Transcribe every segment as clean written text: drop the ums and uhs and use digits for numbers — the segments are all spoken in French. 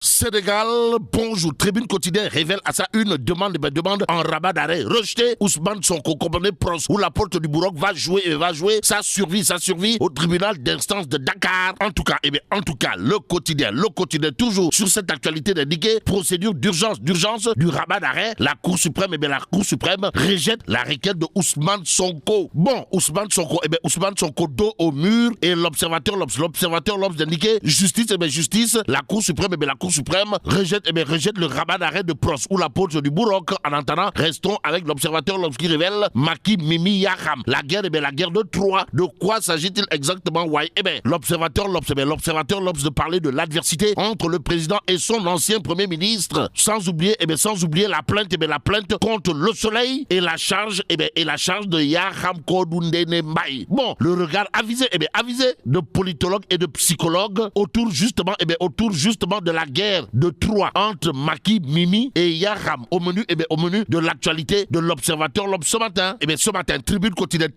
Sénégal, bonjour. Tribune quotidienne révèle à sa une demande en rabat d'arrêt. Rejeté, Ousmane Sonko, comprenez pros, où la porte du Bourroc va jouer sa survie au tribunal d'instance de Dakar. En tout cas, le quotidien, toujours sur cette actualité d'indiquer procédure d'urgence du rabat d'arrêt. La Cour suprême, rejette la requête de Ousmane Sonko. Bon, Ousmane Sonko dos au mur et l'observateur L'Obs d'indiquer justice, la Cour suprême, rejette le rabat d'arrêt de Pros ou la porte du Bourroc. En attendant, restons avec l'observateur L'Obs qui révèle Maki Mimi Yaham. La guerre de Troie. De quoi s'agit-il exactement? L'observateur L'Obs de parler de l'adversité entre le président et son ancien premier ministre. Sans oublier la plainte contre le soleil et la charge de Yaham Kodundene Mbaye. Bon, le regard avisé de politologues et de psychologues autour justement de la guerre de Troie entre Maki, Mimi et Yaham au menu de l'actualité de l'observateur L'Obs ce matin. Ce matin, Tribune quotidienne,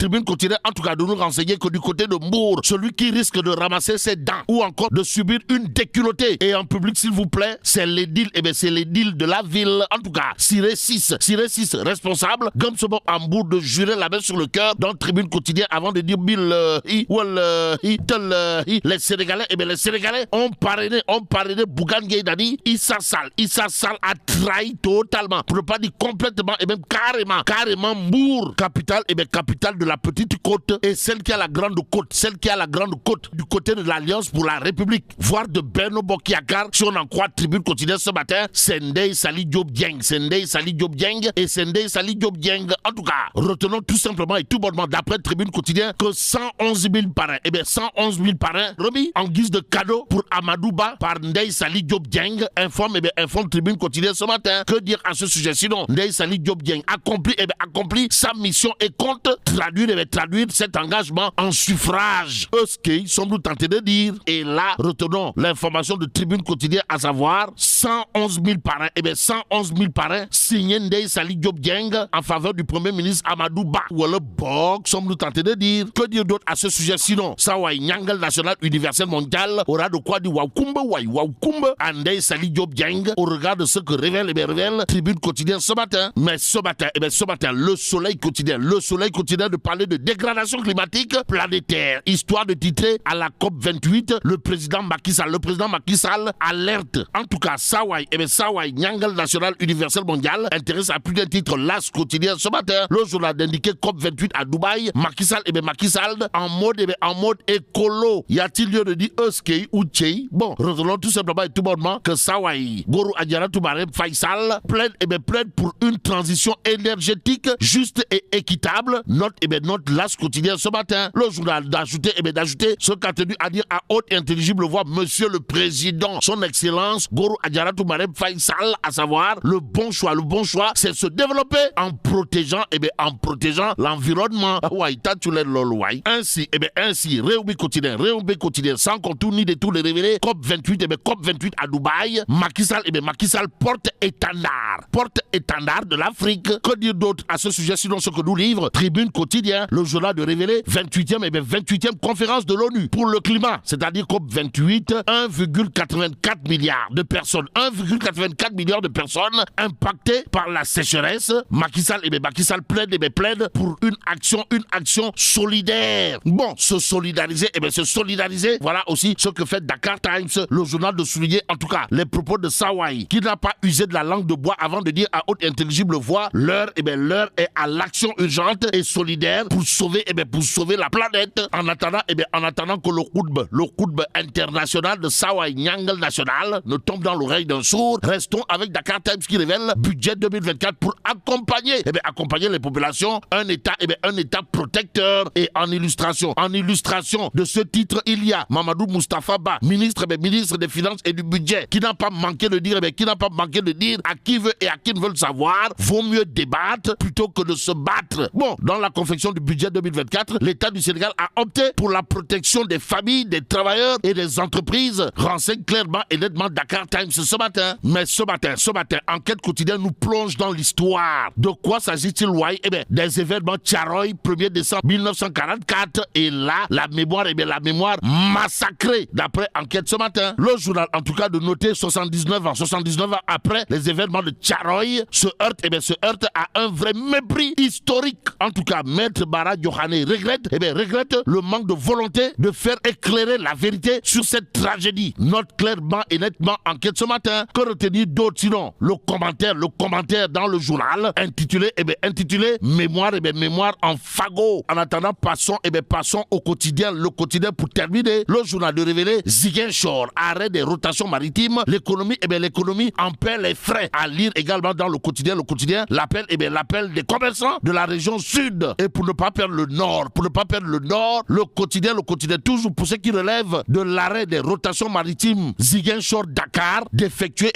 en tout cas de nous renseigner que du côté de Mbour, celui qui risque de ramasser ses dents ou encore de subir une déculottée. Et en public, s'il vous plaît, c'est l'édile de la ville. En tout cas, Siré 6 responsable, Gamsobo à Mbour de jurer la main sur le cœur dans Tribune quotidienne avant de dire les Sénégalais ont parrainé Bougane Gueye Dany. Issa Sall a trahi totalement, pour ne pas dire complètement et même carrément Mbour, capitale de la petite côte et celle qui a la grande côte du côté de l'Alliance pour la République, voire de Benno Bokk Yakaar, si on en croit Tribune quotidienne ce matin. Sendai Sali Diop Dieng en tout cas, retenons tout simplement et tout bonnement d'après Tribune quotidienne que 111 000 parrains remis en guise de cadeau pour Amadou Ba par Ndeye Sali Diop Dieng, informe Tribune quotidienne ce matin. Que dire à ce sujet sinon? Ndeye Sali Diop Dieng accomplit sa mission et compte traduire cet engagement en suffrage. Eux sommes-nous tentés de dire. Et là, retenons l'information de Tribune quotidienne, à savoir 111 000 parrains signés Ndeye Sali Diop Dieng en faveur du Premier ministre Amadou Ba. Ou le BOC, sommes-nous tentés de dire. Que dire d'autre à ce sujet sinon? Sawai Nyangal National Universel Mondial aura de quoi dire Waukumba Ndeye Sali Diop Dieng au regard de ce que révèle Tribune quotidienne ce matin. Mais ce matin, le soleil quotidien de parler de dégradation climatique planétaire, histoire de titrer à la COP28 le président Macky Sall alerte. En tout cas, Sawai Nyangal National Universel Mondial intéresse à plus d'un titre l'As quotidien ce matin. Le journal d'indiquer COP28 à Dubaï, Macky Sall en mode écolo. Y a-t-il lieu de dire Euskei ou Tchei? Bon, retenons tout simplement et tout bonnement que Sawai Gorou Adjaratou Marem Faisal plaide pour une transition énergétique juste et équitable. Note l'As quotidien ce matin. Le journal d'ajouter ce qu'a tenu à dire à haute et intelligible voix Monsieur le Président, son Excellence Gorou Adjaratou Marem Faisal, à savoir le bon choix, c'est se développer en protégeant l'environnement. Ainsi, Réumi quotidien, sans contour ni détour les révéler, COP28 à Dubaï, Macky Sall porte étendard de l'Afrique. Que dire d'autre à ce sujet sinon ce que nous livre Tribune quotidien, le journal de révéler 28e conférence de l'ONU pour le climat, c'est-à-dire COP28, 1,84 milliard de personnes impactées par la sécheresse. Macky Sall plaide pour une action solidaire. Bon, se solidariser, voilà aussi ce que fait Dakar Times, le journal de souligner en tout cas les propos de Sawai, qui n'a pas usé de la langue de bois avant de dire à haute intelligible voix l'heure est à l'action urgente et solidaire pour sauver la planète. En attendant que le khutba international de Sawai Nyangal National ne tombe dans l'oreille d'un sourd, restons avec Dakar Times qui révèle budget 2024 pour accompagner les populations, un État protecteur. Et en illustration de ce titre, il y a Mamadou Moustapha Ba, ministre des Finances et du Budget, qui n'a pas manqué de dire à qui veut et à qui ne veut le savoir, vaut mieux débattre plutôt que de se battre. Bon, dans la confection du budget 2024, l'État du Sénégal a opté pour la protection des familles, des travailleurs et des entreprises, renseigne clairement et nettement Dakar Times ce matin. Mais ce matin, Enquête quotidienne nous plonge dans l'histoire. De quoi s'agit-il, Wai? Eh bien, des événements Tcharoy, 1er décembre 1944. Et là, la mémoire massacrée, d'après Enquête ce matin. Le journal, en tout cas, de noter 79 ans après les événements de Tcharoy, se heurte à un vrai mépris historique. En tout cas, Maître Bara Diokhane regrette le manque de volonté de faire éclairer la vérité sur cette tragédie. Note clairement et nettement Enquête ce matin. Que retenir d'autre sinon le commentaire dans le journal intitulé mémoire en fagot. En attendant, passons au quotidien. Le quotidien pour terminer. Le journal de révéler Ziguinchor, arrêt des rotations maritimes. L'économie en paie les frais. À lire également dans le quotidien l'appel des commerçants de la région sud. Et pour ne pas perdre le nord, le quotidien toujours pour ce qui relève de l'arrêt des rotations maritimes Ziguinchor-Dakar, d'effectuer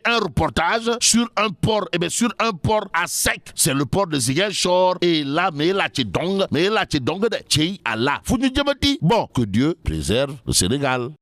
un reportage sur un port à sec. C'est le port de Ziguinchor. Et là, mais la Tchedong de Tchei Allah. Bon, que Dieu préserve le Sénégal.